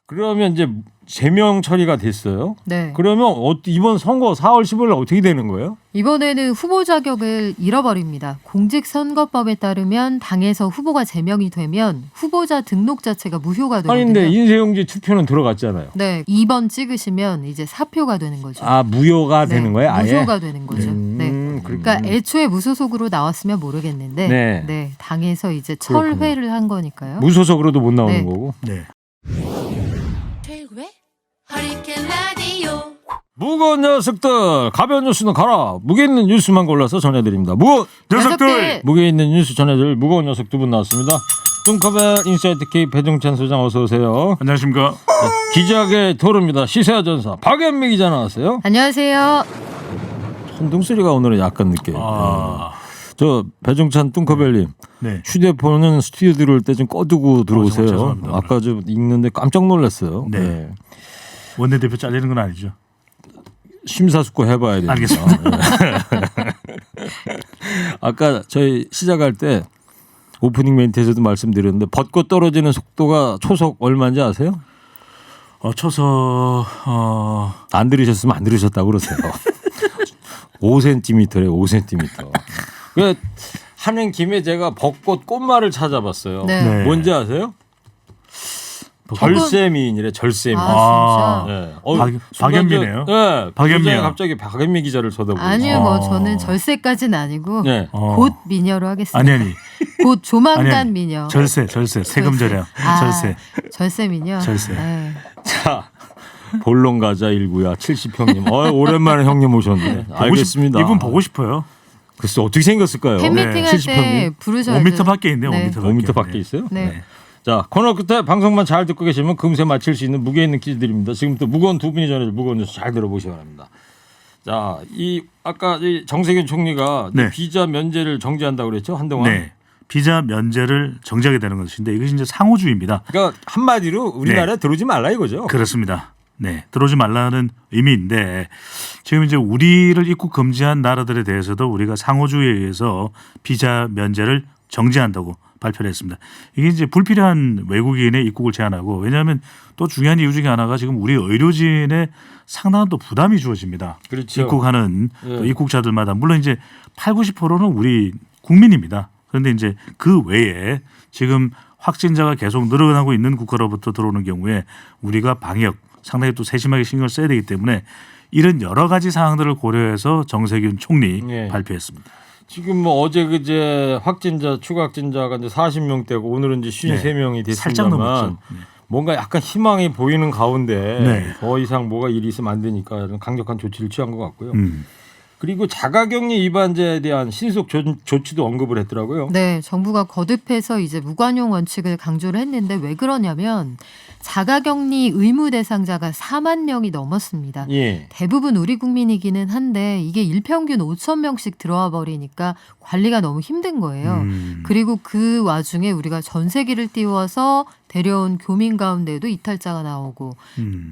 그러면 이제 제명 처리가 됐어요. 네. 그러면 이번 선거 4월 15일 어떻게 되는 거예요? 이번에는 후보 자격을 잃어버립니다. 공직선거법에 따르면 당에서 후보가 제명이 되면 후보자 등록 자체가 무효가 되거든요. 아닌데 인쇄용지 투표는 들어갔잖아요. 네, 2번 찍으시면 이제 사표가 되는 거죠. 아 무효가 네, 되는 거예요? 아예? 무효가 되는 거죠. 네. 그러니까 애초에 무소속으로 나왔으면 모르겠는데 네. 당에서 이제 그렇군요. 철회를 한 거니까요. 무소속으로도 못 나오는 네. 거고. 네. 최고의 허리케인 라디오. 무거운 녀석들 가벼운 뉴스는 가라. 무게 있는 뉴스만 골라서 전해드립니다. 무거운 녀석들! 무게 있는 뉴스 전해드릴 무거운 녀석 두 분 나왔습니다. 뚱커벨 인사이트 K 배종찬 소장 어서 오세요. 안녕하십니까. 기자계 토르입니다. 시세아 전사 박연미 기자 나왔어요. 안녕하세요. 천둥 소리가 오늘은 약간 늦게. 저 배종찬 뚱커벨님 네. 휴대폰은 스튜디오 들어올 때 좀 꺼두고 들어오세요. 죄송합니다. 아까 좀 읽는데 깜짝 놀랐어요. 네. 원내대표 잘리는 건 아니죠. 심사숙고 해봐야 됩니다. 알겠습니다. 아까 저희 시작할 때 오프닝 멘트에서도 말씀드렸는데 벚꽃 떨어지는 속도가 초속 얼마인지 아세요? 초서 안 들으셨으면 안 들으셨다고 그러세요. 5cm래요. 5cm. 그 하는 김에 제가 벚꽃 꽃말을 찾아봤어요. 네. 네. 뭔지 아세요? 절세미인이래. 절세미인. 아, 진짜? 네. 박연미네요. 네. 박연미야. 갑자기 박연미 기자를 쳐다보고. 아니요, 뭐 저는 절세까지는 아니고 네. 곧 미녀로 하겠습니다. 아니 곧 조만간 아니. 미녀. 절세 세금 절약 절세. 절세 미녀. 절세. 네. 자, 본론 가자 19야 70형님. 오랜만에 형님 오셨네. 알겠습니다. 이분 보고 싶어요. 글쎄 어떻게 생겼을까요? 팬미팅 네. 할 70 때 형님? 부르셔야죠. 5m 밖에 있네요. 네. 5m 밖에 있어요? 네. 자, 코너 끝에 방송만 잘 듣고 계시면 금세 맞힐 수 있는 무게 있는 퀴즈 드립니다. 지금부터 무거운 두 분이 전해줄 무거운 뉴스 잘 들어보시기 바랍니다. 자, 아까 이 정세균 총리가 네. 비자 면제를 정지한다고 그랬죠 한동안. 네. 비자 면제를 정지하게 되는 것인데 이것이 이제 상호주의입니다. 그러니까 한마디로 우리나라에 들어오지 말라 이거죠. 그렇습니다. 네, 들어오지 말라는 의미인데 지금 이제 우리를 입국 금지한 나라들에 대해서도 우리가 상호주의에 의해서 비자 면제를 정지한다고 발표를 했습니다. 이게 이제 불필요한 외국인의 입국을 제한하고 왜냐하면 또 중요한 이유 중에 하나가 지금 우리 의료진에 상당한 또 부담이 주어집니다. 그렇죠. 입국하는 예. 또 입국자들마다 물론 이제 8, 90%는 우리 국민입니다. 그런데 이제 그 외에 지금 확진자가 계속 늘어나고 있는 국가로부터 들어오는 경우에 우리가 방역 상당히 또 세심하게 신경을 써야 되기 때문에 이런 여러 가지 사항들을 고려해서 정세균 총리 예. 발표했습니다. 지금 뭐 어제 그제 추가 확진자가 이제 40명대고 오늘은 이제 53명이 살짝 됐습니다만 넘었죠. 뭔가 약간 희망이 보이는 가운데 네. 더 이상 뭐가 일이 있으면 안 되니까 이런 강력한 조치를 취한 것 같고요. 음. 그리고 자가격리 위반자에 대한 신속 조치도 언급을 했더라고요. 네, 정부가 거듭해서 이제 무관용 원칙을 강조를 했는데 왜 그러냐면 자가격리 의무 대상자가 4만 명이 넘었습니다. 예. 대부분 우리 국민이기는 한데 이게 일평균 5천 명씩 들어와 버리니까 관리가 너무 힘든 거예요. 그리고 그 와중에 우리가 전세기를 띄워서 데려온 교민 가운데도 이탈자가 나오고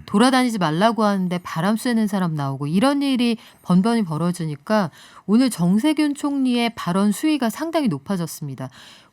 돌아다니지 말라고 하는데 바람 쐬는 사람 나오고 이런 일이 번번이 벌어지니까 오늘 정세균 총리의 발언 수위가 상당히 높아졌습니다.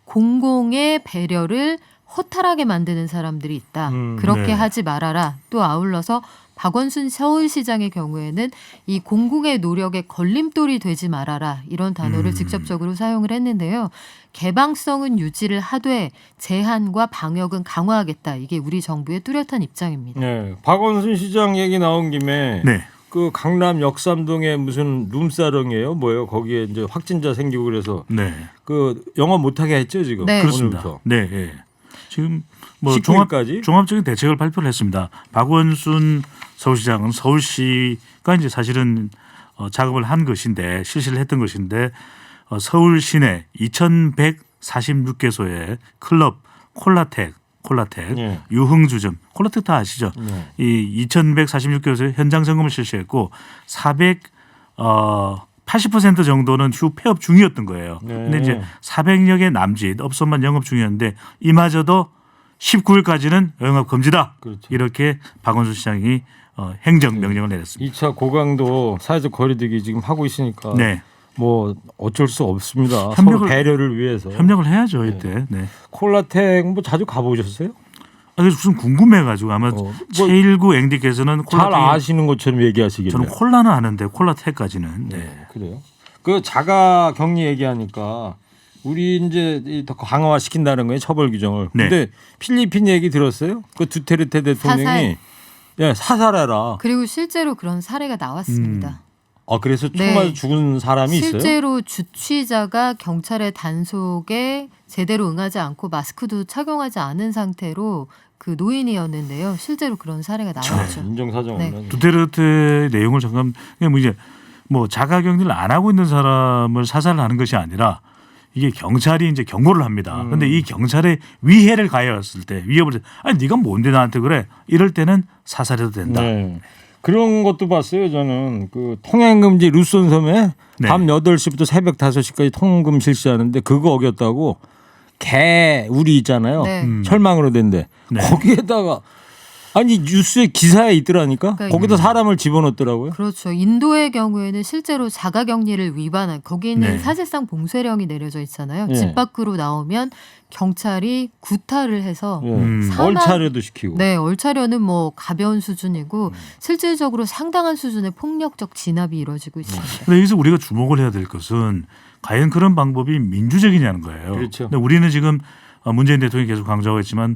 공공의 배려를 허탈하게 만드는 사람들이 있다. 그렇게 네. 하지 말아라. 또 아울러서 박원순 서울시장의 경우에는 이 공공의 노력에 걸림돌이 되지 말아라. 이런 단어를 직접적으로 사용을 했는데요. 개방성은 유지를 하되 제한과 방역은 강화하겠다. 이게 우리 정부의 뚜렷한 입장입니다. 네. 박원순 시장 얘기 나온 김에 네. 그 강남 역삼동에 무슨 룸사롱이에요? 뭐예요? 거기에 이제 확진자 생기고 그래서 네. 그 영업 못하게 했죠 지금. 네. 그렇습니다. 오늘부터. 네. 예. 지금 뭐 19일까지? 종합적인 대책을 발표를 했습니다. 박원순 서울시장은 서울시가 이제 사실은 작업을 한 것인데 실시를 했던 것인데 서울 시내 2,146개소의 클럽 콜라텍 예. 유흥주점 콜라텍 다 아시죠? 네. 이 2,146개소의 현장 점검을 실시했고 80% 정도는 휴 폐업 중이었던 거예요. 네. 근데 이제 400여 개 남짓 업소만 영업 중이었는데 이마저도 19일까지는 영업 금지다. 그렇죠. 이렇게 박원순 시장이 행정 명령을 내렸습니다. 2차 고강도 사회적 거리두기 지금 하고 있으니까 네. 뭐 어쩔 수 없습니다. 협력을- 서로 배려를 위해서. 협력을 해야죠 이때. 네. 콜라텍 뭐 자주 가보셨어요? 그래서 무슨 궁금해가지고 아마 최일구 앵디께서는 잘 아시는 것처럼 얘기하시길래. 저는 콜라는 아는데 콜라텍까지는. 네, 그래요. 그 자가 격리 얘기하니까 우리 이제 더 강화 시킨다는 거예요, 처벌 규정을. 네. 근데 필리핀 얘기 들었어요? 그 두테르테 대통령이 사살. 예, 사살해라. 그리고 실제로 그런 사례가 나왔습니다. 아, 그래서 총 네. 맞아 죽은 사람이 있어요? 실제로 주취자가 경찰의 단속에 제대로 응하지 않고 마스크도 착용하지 않은 상태로 그 노인이었는데요. 실제로 그런 사례가 나왔죠. 인정사정 네. 없는. 두테르테 내용을 잠깐 뭐 이제 뭐 자가격리를 안 하고 있는 사람을 사살하는 것이 아니라 이게 경찰이 이제 경고를 합니다. 그런데 이 경찰에 위해를 가해했을 때 위협을 아니 네가 뭔데 나한테 그래 이럴 때는 사살해도 된다. 네. 그런 것도 봤어요. 저는 그 통행금지 루손 섬에 네. 밤 8시부터 새벽 5시까지 통금 실시하는데 그거 어겼다고 개 우리 있잖아요. 네. 철망으로 된데 네. 거기에다가 아니 뉴스에 기사에 있더라니까. 그러니까 거기다 사람을 집어넣더라고요. 그렇죠. 인도의 경우에는 실제로 자가격리를 위반한 거기는 네. 사실상 봉쇄령이 내려져 있잖아요. 네. 집 밖으로 나오면 경찰이 구타를 해서 예. 사망- 얼차려도 시키고. 네, 얼차려는 뭐 가벼운 수준이고 실질적으로 상당한 수준의 폭력적 진압이 이루어지고 있습니다. 근데 여기서 우리가 주목을 해야 될 것은 과연 그런 방법이 민주적이냐는 거예요. 그렇죠. 근데 우리는 지금 문재인 대통령이 계속 강조하고 있지만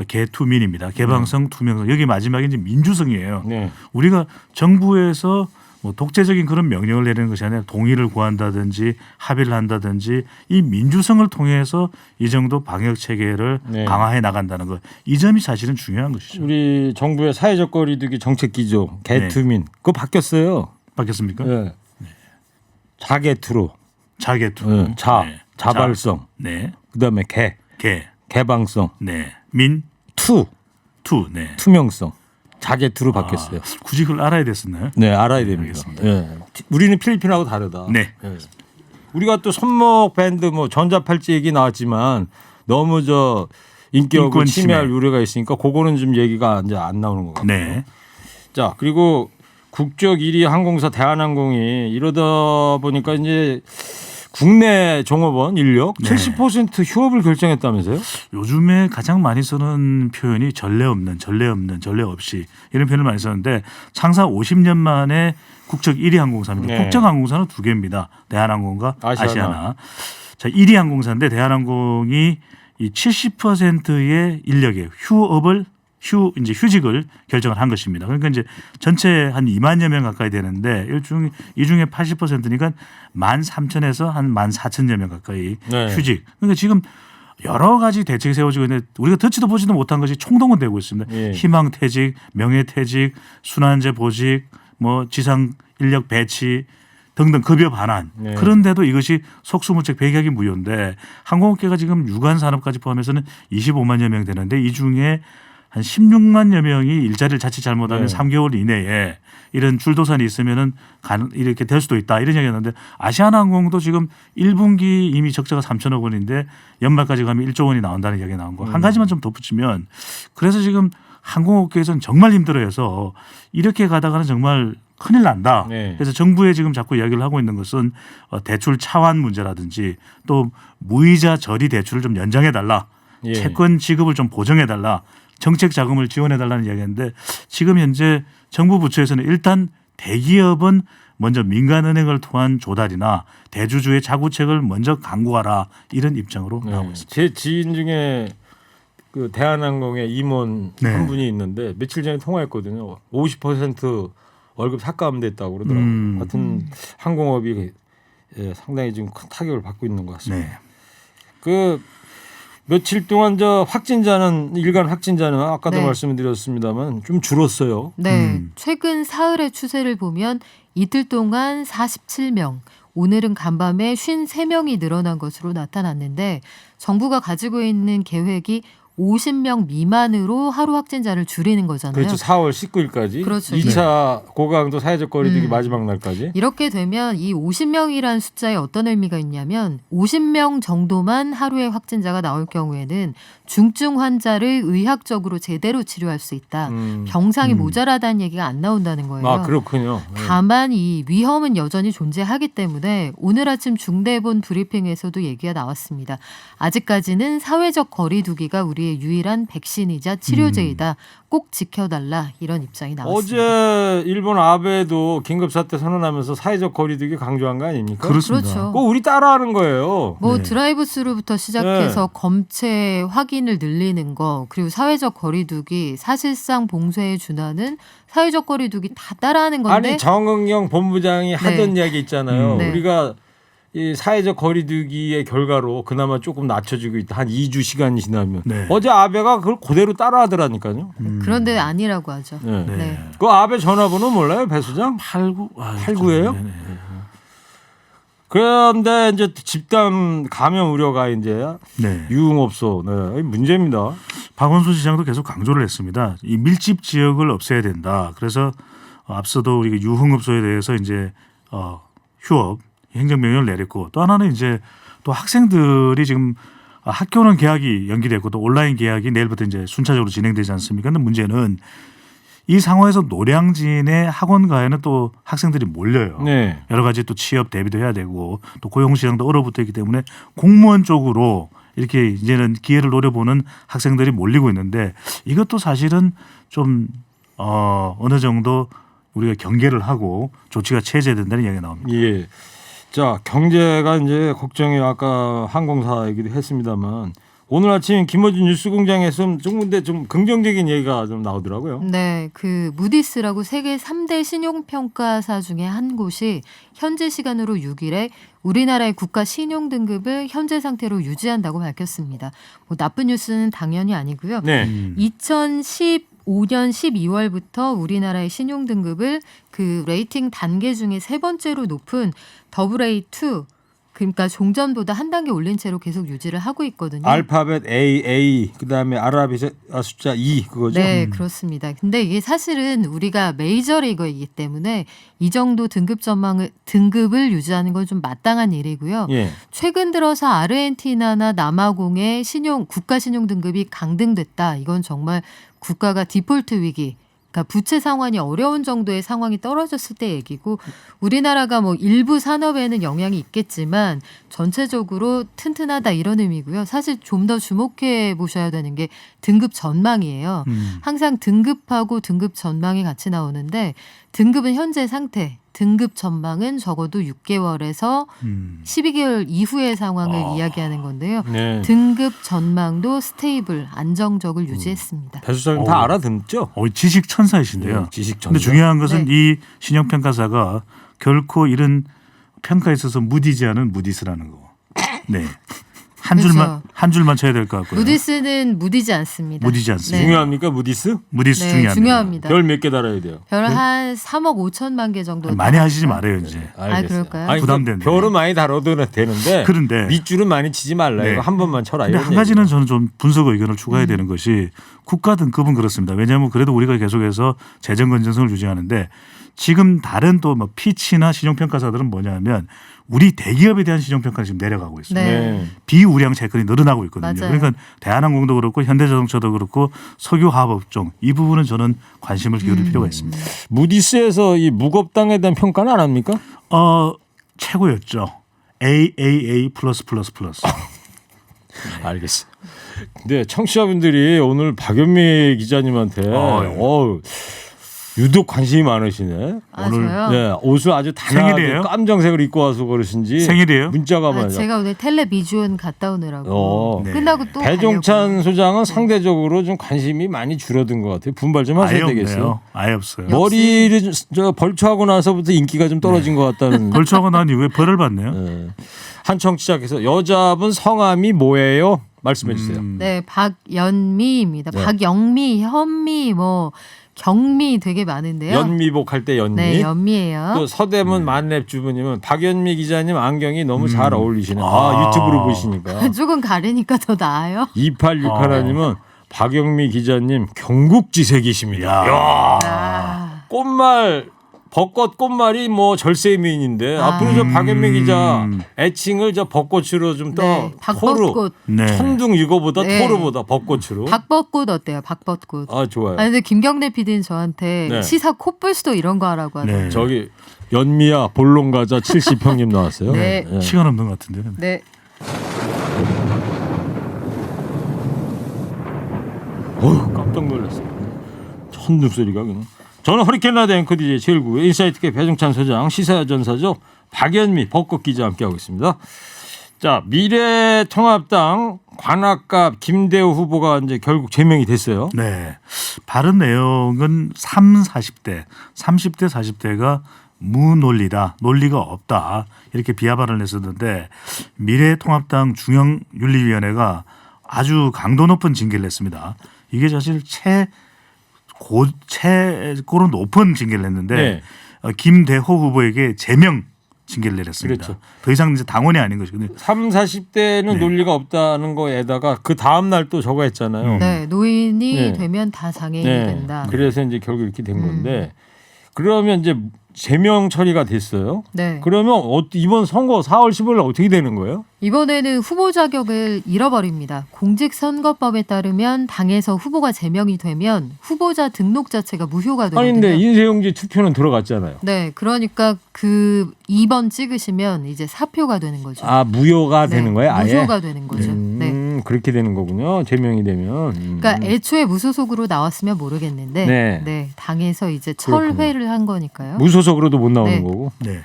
개투민입니다. 개방성, 투명성. 여기 마지막에 이제 민주성이에요. 네. 우리가 정부에서 뭐 독재적인 그런 명령을 내리는 것이 아니라 동의를 구한다든지 합의를 한다든지 이 민주성을 통해서 이 정도 방역 체계를 네. 강화해 나간다는 것. 이 점이 사실은 중요한 것이죠. 우리 정부의 사회적 거리두기 정책 기조 개투민 그거 바뀌었어요. 바뀌었습니까? 예. 자개투로. 자개투. 예. 자발성. 네. 그다음에 개. 개방성. 네. 민. 투. 네. 투명성. 자개투로 바뀌었어요. 굳이 그걸 알아야 됐었나요? 네, 알아야 됩니다. 알겠습니다. 예. 우리는 필리핀하고 다르다. 네. 예. 우리가 또 손목 밴드 뭐 전자팔찌 얘기 나왔지만 너무 저 인격을 인권 침해할 침해. 우려가 있으니까 그거는 좀 얘기가 이제 안 나오는 것 같아요. 네. 자, 그리고 국적 1위 항공사 대한항공이 이러다 보니까 이제 국내 종업원 인력 네. 70% 휴업을 결정했다면서요? 요즘에 가장 많이 쓰는 표현이 전례 없는, 전례 없이 이런 표현을 많이 썼는데 창사 50년 만에 국적 1위 항공사입니다. 네. 국적 항공사는 두 개입니다. 대한항공과 아시아나. 아시아나. 자, 1위 항공사인데 대한항공이 이 70%의 인력의 이제 휴직을 결정을 한 것입니다. 그러니까 이제 전체 한 2만여 명 가까이 되는데 이 중에 80%니까 13,000에서 한 14,000여 명 가까이 네. 휴직. 그러니까 지금 여러 가지 대책이 세워지고 있는데 우리가 듣지도 보지도 못한 것이 총동원되고 있습니다. 예. 희망퇴직, 명예퇴직, 순환제 보직, 뭐 지상 인력 배치 등등 급여 반환. 네. 그런데도 이것이 속수무책 백약이 무효인데 항공업계가 지금 유관 산업까지 포함해서는 25만여 명 되는데 이 중에 한 16만여 명이 일자리를 자칫 잘못하면 네. 3개월 이내에 이런 줄도산이 있으면은 이렇게 될 수도 있다 이런 얘기였는데 아시아나항공도 지금 1분기 이미 적자가 3천억 원인데 연말까지 가면 1조 원이 나온다는 이야기가 나온 거. 한 가지만 좀 덧붙이면 그래서 지금 항공업계에서는 정말 힘들어해서 이렇게 가다가는 정말 큰일 난다. 네. 그래서 정부에 지금 자꾸 이야기를 하고 있는 것은 대출 차환 문제라든지 또 무이자 저리 대출을 좀 연장해 달라. 예. 채권 지급을 좀 보정해 달라. 정책 자금을 지원해 달라는 이야기인데 지금 현재 정부 부처에서는 일단 대기업은 먼저 민간은행을 통한 조달이나 대주주의 자구책을 먼저 강구하라 이런 입장으로 나오고 있습니다. 제 지인 중에 그 대한항공의 임원 네. 한 분이 있는데 며칠 전에 통화했거든요. 50% 월급 삭감됐다고 그러더라고요. 하여튼 항공업이 상당히 지금 큰 타격을 받고 있는 것 같습니다. 네. 그 며칠 동안 저 확진자는 일간 확진자는 아까도 네. 말씀드렸습니다만 좀 줄었어요. 네, 최근 사흘의 추세를 보면 이틀 동안 47명, 오늘은 간밤에 53명이 늘어난 것으로 나타났는데 정부가 가지고 있는 계획이 50명 미만으로 하루 확진자를 줄이는 거잖아요. 그렇죠. 4월 19일까지. 그렇죠. 2차 고강도 사회적 거리두기 마지막 날까지. 이렇게 되면 이 50명이라는 숫자에 어떤 의미가 있냐면 50명 정도만 하루에 확진자가 나올 경우에는 중증 환자를 의학적으로 제대로 치료할 수 있다. 병상이 모자라다는 얘기가 안 나온다는 거예요. 아, 그렇군요. 네. 다만 이 위험은 여전히 존재하기 때문에 오늘 아침 중대본 브리핑에서도 얘기가 나왔습니다. 아직까지는 사회적 거리두기가 우리의 우리의 유일한 백신이자 치료제이다. 꼭 지켜달라 이런 입장이 나왔습니다. 어제 일본 아베도 긴급사태 선언하면서 사회적 거리두기 강조한 거 아닙니까? 그렇습니다. 그렇죠. 그거 우리 따라하는 거예요. 뭐 네. 드라이브스루부터 시작해서 검체 확인을 늘리는 거 그리고 사회적 거리두기 사실상 봉쇄에 준하는 사회적 거리두기 다 따라하는 건데 아니 정은경 본부장이 하던 이야기 있잖아요. 네. 우리가 이 사회적 거리두기의 결과로 그나마 조금 낮춰지고 있다. 한 2주 시간이 지나면 네. 어제 아베가 그걸 그대로 따라하더라니까요. 그런데 아니라고 하죠. 네. 네. 네. 그 아베 전화번호 몰라요, 배 수장? 89 89예요? 네네. 그런데 이제 집단 감염 우려가 이제 네. 유흥업소 네, 문제입니다. 박원순 시장도 계속 강조를 했습니다. 이 밀집 지역을 없애야 된다. 그래서 앞서도 우리가 유흥업소에 대해서 이제 휴업 행정명령을 내렸고 또 하나는 이제 또 학생들이 지금 학교는 개학이 연기됐고 또 온라인 개학이 내일부터 이제 순차적으로 진행되지 않습니까? 근데 문제는 이 상황에서 노량진의 학원 가에는 또 학생들이 몰려요. 네. 여러 가지 또 취업 대비도 해야 되고 또 고용 시장도 얼어붙어 있기 때문에 공무원 쪽으로 이렇게 이제는 기회를 노려보는 학생들이 몰리고 있는데 이것도 사실은 좀 어느 정도 우리가 경계를 하고 조치가 취해져야 된다는 이야기가 나옵니다. 예. 자, 경제가 이제 걱정이 아까 항공사 얘기도 했습니다만 오늘 아침 김어준 뉴스공장에서 좀 근데 좀 긍정적인 얘기가 좀 나오더라고요. 네, 그 무디스라고 세계 3대 신용평가사 중에 한 곳이 현재 시간으로 6일에 우리나라의 국가 신용 등급을 현재 상태로 유지한다고 밝혔습니다. 뭐 나쁜 뉴스는 당연히 아니고요. 네. 2015년 12월부터 우리나라의 신용 등급을 그 레이팅 단계 중에 세 번째로 높은 AA2 그러니까 종전보다 한 단계 올린 채로 계속 유지를 하고 있거든요. 알파벳 AA 그다음에 아랍의 숫자 2 그거죠. 네, 그렇습니다. 근데 이게 사실은 우리가 메이저리거이기 때문에 이 정도 등급을 유지하는 건 좀 마땅한 일이고요. 예. 최근 들어서 아르헨티나나 남아공의 국가 신용 등급이 강등됐다. 이건 정말 국가가 디폴트 위기 그러니까 부채 상환이 어려운 정도의 상황이 떨어졌을 때 얘기고 우리나라가 뭐 일부 산업에는 영향이 있겠지만 전체적으로 튼튼하다 이런 의미고요. 사실 좀 더 주목해 보셔야 되는 게 등급 전망이에요. 항상 등급하고 등급 전망이 같이 나오는데 등급은 현재 상태, 등급 전망은 적어도 6개월에서 12개월 이후의 상황을 이야기하는 건데요. 네. 등급 전망도 스테이블, 안정적을 유지했습니다. 배 수장님 다 알아듣죠? 지식 천사이신데요. 네, 지식 천사. 근데 중요한 것은 네. 이 신용평가사가 결코 이런 평가에 있어서 무디지 않은 무디스라는 거. 네. 그렇죠. 한 줄만 쳐야 될 것 같고요. 무디스는 무디지 않습니다. 무디지 않습니다. 중요합니까 무디스? 무디스 네, 중요합니다. 중요합니다. 별 몇 개 달아야 돼요? 별 한 3억 5천만 개 정도. 많이 하시지 말아요 이제. 알겠어요. 그럴까요? 아니, 부담되는데. 별은 많이 달아도 되는데 그런데 밑줄은 많이 치지 말라. 네. 이거 한 번만 쳐라. 근데 이런 한 가지는 얘기예요. 저는 좀 분석 의견을 추가해야 되는 것이 국가 등급은 그렇습니다. 왜냐하면 그래도 우리가 계속해서 재정 건전성을 유지하는데 지금 다른 또 뭐 피치나 신용평가사들은 뭐냐면 우리 대기업에 대한 신용평가가 지금 내려가고 있어요. 네. 비우량 채권이 늘어나고 있거든요. 맞아요. 그러니까 대한항공도 그렇고 현대자동차도 그렇고 석유화학업종 이 부분은 저는 관심을 기울일 필요가 있습니다. 무디스에서 이 무겁당에 대한 평가는 안 합니까? 최고였죠. AAA+++. 알겠어요. 근데 청취자분들이 오늘 박연미 기자님한테 유독 관심이 많으시네. 아, 오늘, 저요? 네, 옷을 아주 생일이에요? 단아하게 깜정색을 입고 와서 그러신지 생일이에요? 문자가 많아요. 제가 오늘 텔레비전 갔다 오느라고 네. 끝나고 또 배종찬 가려고요. 소장은 상대적으로 좀 관심이 많이 줄어든 것 같아요. 분발 좀 아예 하셔야 되겠어요. 없네요. 아예 없어요. 머리를 벌초하고 나서부터 인기가 좀 떨어진 것 같다는. 벌초하고 난 이후에 벌을 받네요. 네. 한 청취자께서 여자분 성함이 뭐예요? 말씀해 주세요. 네, 박연미입니다. 네. 박영미, 현미, 뭐 경미 되게 많은데요. 연미복 할 때 연미. 네, 연미예요. 또 서대문 만렙 주부님은 박연미 기자님 안경이 너무 잘 어울리시네. 아. 유튜브로 보시니까. 조금 가리니까 더 나아요. 2861 하나님은 박영미 기자님 경국지색이십니다. 야. 아, 꽃말 벚꽃 꽃말이 뭐 절세미인인데 앞으로 저 박연미 기자 애칭을 저 벚꽃으로 좀 네, 토로 박벚꽃. 네. 천둥 이거보다 네. 토르보다 벚꽃으로. 박벚꽃 어때요? 박벚꽃. 아 좋아요. 아니 근데 김경래 PD는 저한테 네. 시사 콧불수도 이런 거 하라고 하더라고요. 네. 저기 연미야 볼론 가자 70평님 나왔어요. 네. 시간 없는 것 같은데요. 네. 깜짝 놀랐어요. 천둥 소리가 그냥. 저는 허리케인 라디오 앵커 DJ 제1구 인사이트K 배종찬 소장 시사전사죠. 박연미 벚꽃 기자 함께하고 있습니다. 자, 미래통합당 관악갑 김대우 후보가 이제 결국 제명이 됐어요. 네. 바른 내용은 30대 40대가 무논리다. 논리가 없다. 이렇게 비하 발언을 했었는데 미래통합당 중앙윤리위원회가 아주 강도 높은 징계를 했습니다. 이게 사실 최고로 높은 징계를 했는데 네. 김대호 후보에게 제명 징계를 내렸습니다. 그렇죠. 더 이상 이제 당원이 아닌 것이거든요. 30, 40대는 네. 논리가 없다는 거에다가 그 다음 날 또 저거 했잖아요. 네, 노인이 네. 되면 다 장애인이 네. 된다. 그래서 이제 결국 이렇게 된 건데 그러면 이제 제명 처리가 됐어요. 네. 그러면 이번 선거 4월 15일 어떻게 되는 거예요? 이번에는 후보 자격을 잃어버립니다. 공직선거법에 따르면 당에서 후보가 제명이 되면 후보자 등록 자체가 무효가 되거든요. 아닌데 인쇄용지 투표는 들어갔잖아요. 네, 그러니까 그 2번 찍으시면 이제 사표가 되는 거죠. 아 무효가 네, 되는 거예요? 아예? 무효가 되는 거죠. 네. 그렇게 되는 거군요. 제명이 되면. 그러니까 애초에 무소속으로 나왔으면 모르겠는데 네. 네, 당에서 이제 그렇군요. 철회를 한 거니까요. 무소속으로도 못 나오는 네. 거고. 네.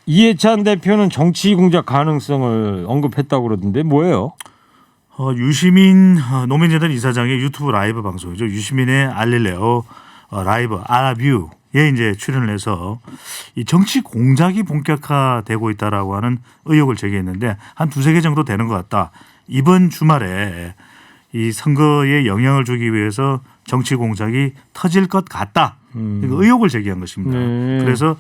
이해찬 대표는 정치 공작 가능성을 언급했다고 그러던데 뭐예요? 유시민 노민재단 이사장의 유튜브 라이브 방송이죠. 유시민의 알릴레오 라이브 아라뷰에 이제 출연을 해서 이 정치 공작이 본격화되고 있다라고 하는 의혹을 제기했는데 한 두세 개 정도 되는 것 같다. 이번 주말에 이 선거에 영향을 주기 위해서 정치 공작이 터질 것 같다. 그러니까 의혹을 제기한 것입니다. 네. 그래서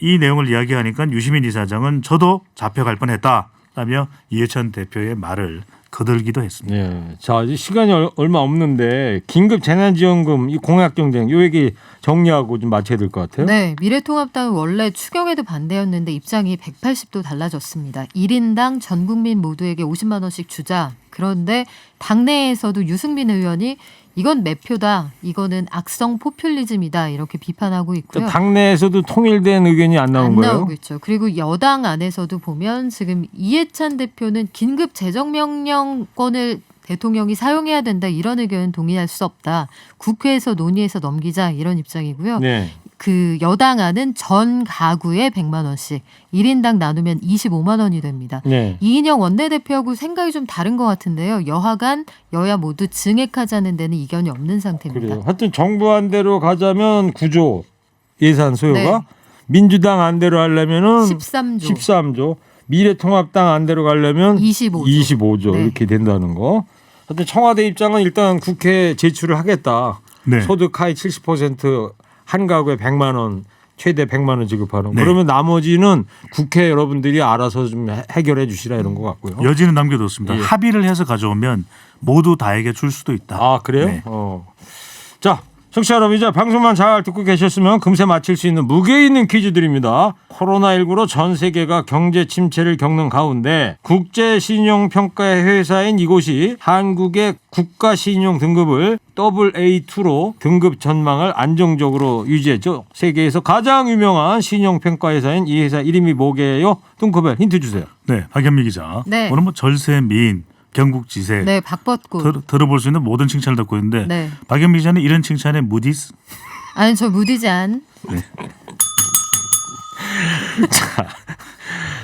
이 내용을 이야기하니까 유시민 이사장은 저도 잡혀갈 뻔했다라며 이해찬 대표의 말을 거들기도 했습니다. 네. 자, 이제 시간이 얼마 없는데 긴급 재난지원금 이 공약 경쟁 요 얘기 정리하고 좀 마쳐야 될 것 같아요. 네, 미래통합당은 원래 추경에도 반대였는데 입장이 180도 달라졌습니다. 1인당 전 국민 모두에게 50만 원씩 주자. 그런데 당내에서도 유승민 의원이 이건 매표다. 이거는 악성 포퓰리즘이다. 이렇게 비판하고 있고요. 당내에서도 통일된 의견이 안 나온 거예요? 나오고 있죠. 그리고 여당 안에서도 보면 지금 이해찬 대표는 긴급 재정명령권을 대통령이 사용해야 된다. 이런 의견은 동의할 수 없다. 국회에서 논의해서 넘기자. 이런 입장이고요. 네. 그 여당 안은 전 가구에 100만 원씩 1인당 나누면 25만 원이 됩니다. 네. 이인영 원내대표하고 생각이 좀 다른 것 같은데요. 여하간 여야 모두 증액하자는 데는 이견이 없는 상태입니다. 그래요. 하여튼 정부 안대로 가자면 9조 예산 소요가 네. 민주당 안대로 하려면은 13조. 13조. 미래통합당 안대로 가려면 25조. 네. 이렇게 된다는 거. 하여튼 청와대 입장은 일단 국회에 제출을 하겠다. 네. 소득 하위 70% 한 가구에 100만 원 최대 100만 원 지급하는. 네. 그러면 나머지는 국회 여러분들이 알아서 좀 해결해 주시라 이런 것 같고요. 여지는 남겨뒀습니다. 예. 합의를 해서 가져오면 모두 다에게 줄 수도 있다. 아 그래요? 네. 자, 청취자 여러분 이제 방송만 잘 듣고 계셨으면 금세 맞힐 수 있는 무게 있는 퀴즈 드립니다. 코로나19로 전 세계가 경제 침체를 겪는 가운데 국제신용평가의 회사인 이곳이 한국의 국가신용 등급을 AA2로 등급 전망을 안정적으로 유지했죠. 세계에서 가장 유명한 신용평가 회사인 이 회사 이름이 뭐게요? 뚱커벨 힌트 주세요. 네, 박연미 기자. 네. 오늘 뭐 절세, 미인, 경국지세 네, 박벚꽃. 들어볼 수 있는 모든 칭찬을 듣고 있는데 네. 박연미 기자는 이런 칭찬에 무디스? 아니 저 무디지 않.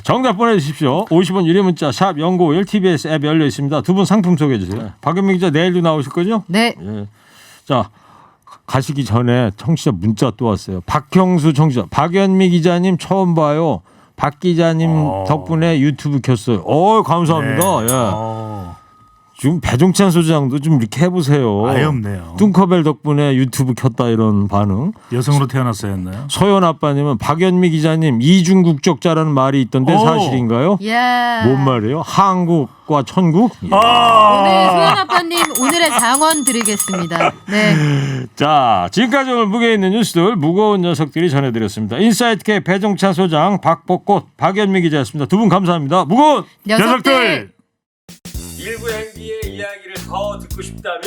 정답 보내주십시오. 50원 유료 문자 샵 0951 TBS 앱 열려 있습니다. 두 분 상품 소개해 주세요. 박연미 기자 내일도 나오실 거죠? 네. 예. 자 가시기 전에 청취자 문자 또 왔어요. 박형수 청취자. 박연미 기자님 처음 봐요. 박 기자님 덕분에 유튜브 켰어요. 감사합니다. 네. 예. 지금 배종찬 소장도 좀 이렇게 해보세요. 아예 없네요. 뚱커벨 덕분에 유튜브 켰다 이런 반응. 여성으로 태어났어야 했나요? 소연 아빠님은 박연미 기자님 이중국적자라는 말이 있던데 사실인가요? 야. 뭔 말이에요? 한국과 천국? 오늘 소연 아빠님 오늘의 장원 드리겠습니다. 네. 자, 지금까지 오늘 무게 있는 뉴스들 무거운 녀석들이 전해드렸습니다. 인사이트K 배종찬 소장, 박벚꽃, 박연미 기자였습니다. 두 분 감사합니다. 무거운 녀석들. 일부 행기의 이야기를 더 듣고 싶다면